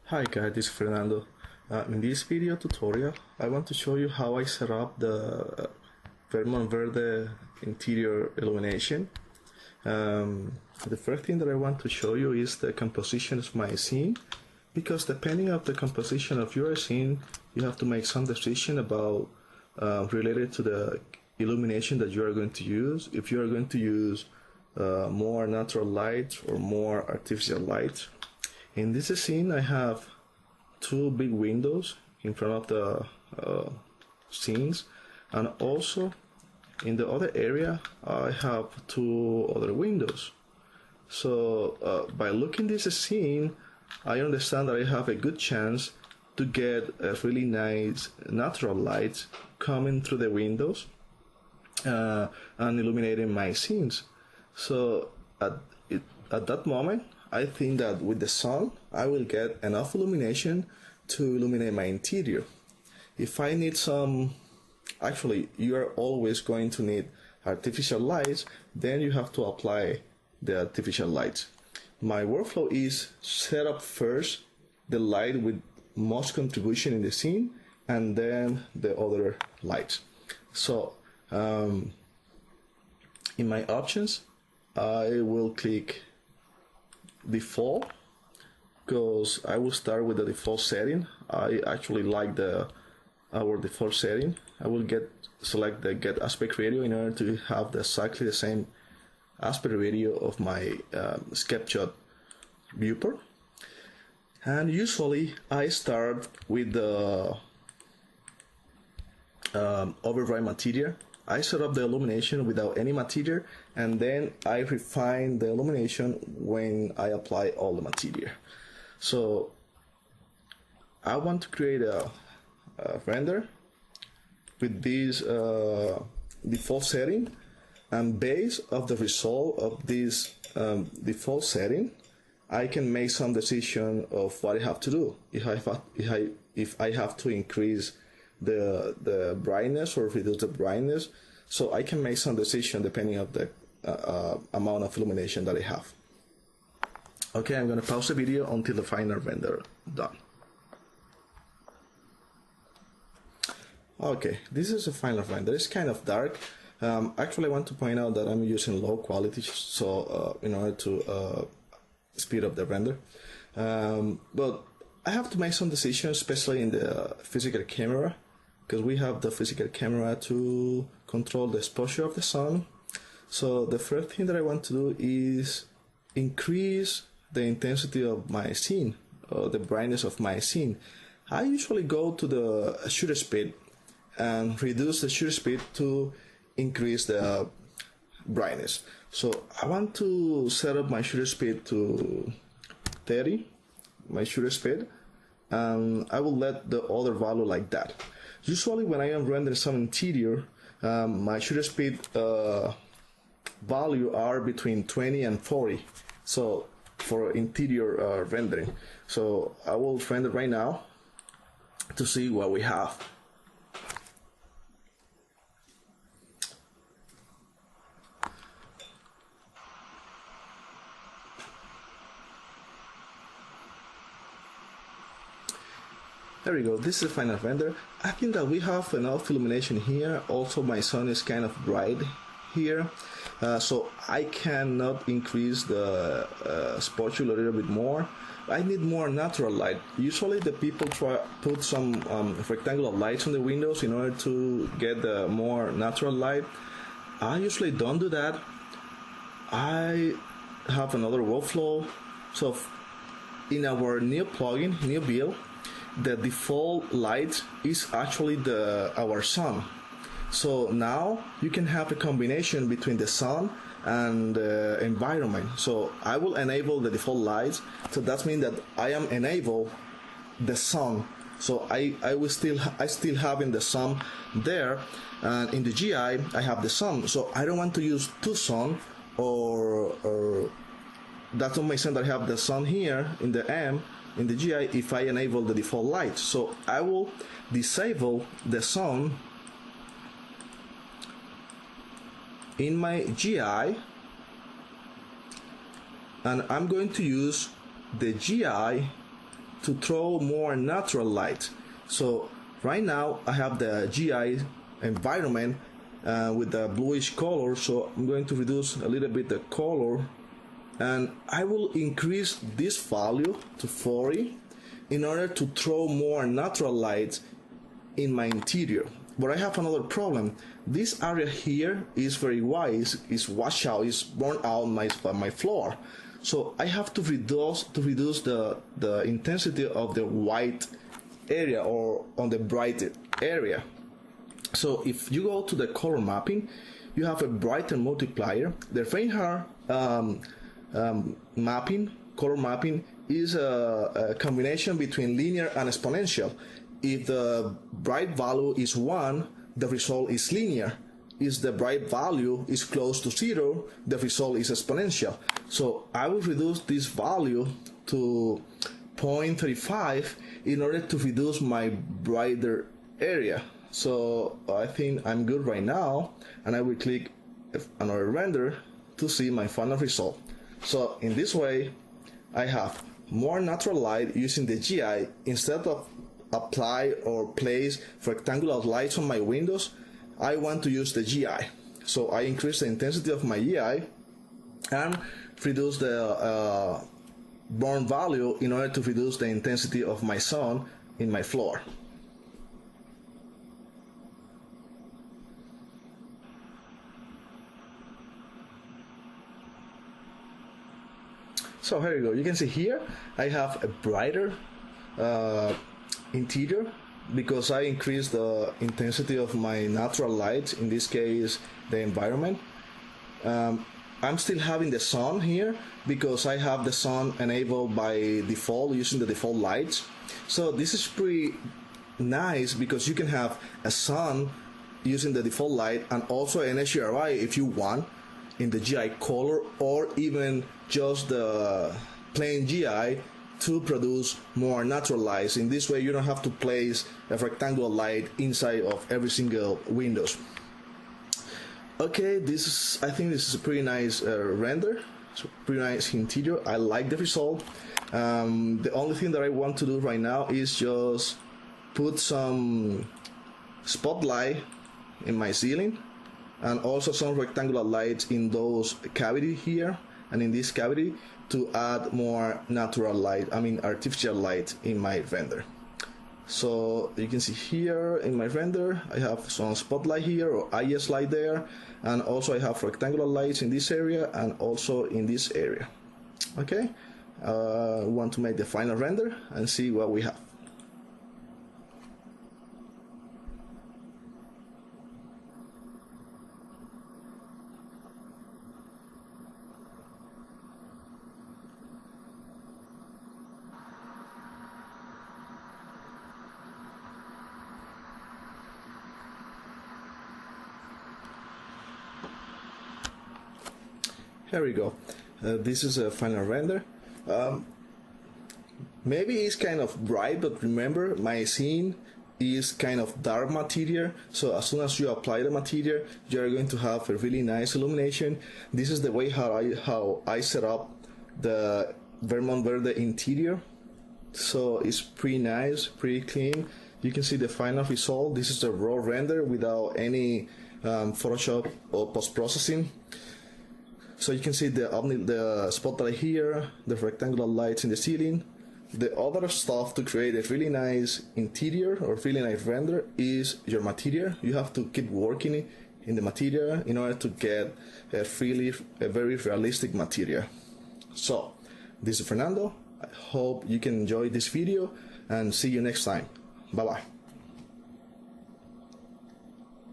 Hi guys, this is Fernando. In this video tutorial, I want to show you how I set up the Vermont Verde interior illumination. The first thing that I want to show you is the composition of my scene, because depending on the composition of your scene, you have to make some decision about related to the illumination that you are going to use. If you are going to use more natural light or more artificial light. In this scene, I have two big windows in front of the scenes, and also in the other area I have two other windows. So by looking this scene, I understand that I have a good chance to get a really nice natural light coming through the windows and illuminating my scenes. So at that moment, I think that with the sun, I will get enough illumination to illuminate my interior. If I need actually, you are always going to need artificial lights, then you have to apply the artificial lights. My workflow is set up first the light with most contribution in the scene, and then the other lights. So in my options, I will click default, because I will start with the default setting. I actually like our default setting. I will select the get aspect ratio in order to have exactly the same aspect ratio of my SketchUp viewport. And usually I start with the override material. I set up the illumination without any material, and then I refine the illumination when I apply all the material. So I want to create a render with this default setting, and based on the result of this default setting, I can make some decision of what I have to do. If I have to increase the brightness or reduce the brightness, so I can make some decision depending on the amount of illumination that I have. Okay, I'm going to pause the video until the final render done. Okay, this is the final render. It's kind of dark. Actually, I want to point out that I'm using low quality, so in order to speed up the render. But I have to make some decisions, especially in the physical camera, because we have the physical camera to control the exposure of the sun. So the first thing that I want to do is increase the intensity of my scene, or the brightness of my scene. I usually go to the shutter speed and reduce the shutter speed to increase the brightness. So I want to set up my shutter speed to 30, my shutter speed, and I will let the other value like that. Usually when I am rendering some interior, my shutter speed value are between 20 and 40. So for interior rendering. So I will render right now to see what we have. There we go, this is the final render. I think that we have enough illumination here. Also my sun is kind of bright here, so I cannot increase the exposure a little bit more. I need more natural light. Usually the people put some rectangular lights on the windows in order to get the more natural light. I usually don't do that. I have another workflow. So in our new plugin, new build, the default light is actually our sun. So now you can have a combination between the sun and the environment. So I will enable the default lights. So that means that I am enable the sun. So I still having the sun there, and in the GI I have the sun. So I don't want to use two sun, or that don't make sense that I have the sun here in the M in the GI if I enable the default light. So I will disable the sun in my GI, and I'm going to use the GI to throw more natural light. So right now I have the GI environment with the bluish color, so I'm going to reduce a little bit the color, and I will increase this value to 40 in order to throw more natural light in my interior. But I have another problem. This area here is very white, is washed out, is burned out my floor. So I have to reduce the intensity of the white area, or on the bright area. So if you go to the color mapping, you have a brighten multiplier. The Reinhardt color mapping is a combination between linear and exponential. If the bright value is 1, the result is linear. If the bright value is close to 0, the result is exponential. So I will reduce this value to 0.35 in order to reduce my brighter area. So I think I'm good right now, and I will click another render to see my final result. So in this way, I have more natural light using the GI. Instead of apply or place rectangular lights on my windows, I want to use the GI. So I increase the intensity of my GI and reduce the burn value in order to reduce the intensity of my sun in my floor. So here you go. You can see here I have a brighter interior because I increased the intensity of my natural light, in this case the environment. I'm still having the sun here because I have the sun enabled by default using the default lights. So this is pretty nice because you can have a sun using the default light and also an HDRI if you want in the GI color, or even just the plain GI to produce more natural lights. In this way you don't have to place a rectangular light inside of every single windows. Okay, I think this is a pretty nice render. It's a pretty nice interior. I like the result. The only thing that I want to do right now is just put some spotlight in my ceiling, and also some rectangular lights in those cavity here and in this cavity to add more natural light, artificial light in my render. So you can see here in my render I have some spotlight here or IS light there, and also I have rectangular lights in this area and also in this area. Okay, we want to make the final render and see what we have. Here we go. This is a final render. Maybe it's kind of bright, but remember my scene is kind of dark material, so as soon as you apply the material you are going to have a really nice illumination. This is the way how I set up the Vermont Verde interior. So it's pretty nice, pretty clean. You can see the final result. This is the raw render without any Photoshop or post-processing. So you can see the spotlight here, the rectangular lights in the ceiling. The other stuff to create a really nice interior or really nice render is your material. You have to keep working in the material in order to get a very realistic material. So this is Fernando. I hope you can enjoy this video and see you next time. Bye bye.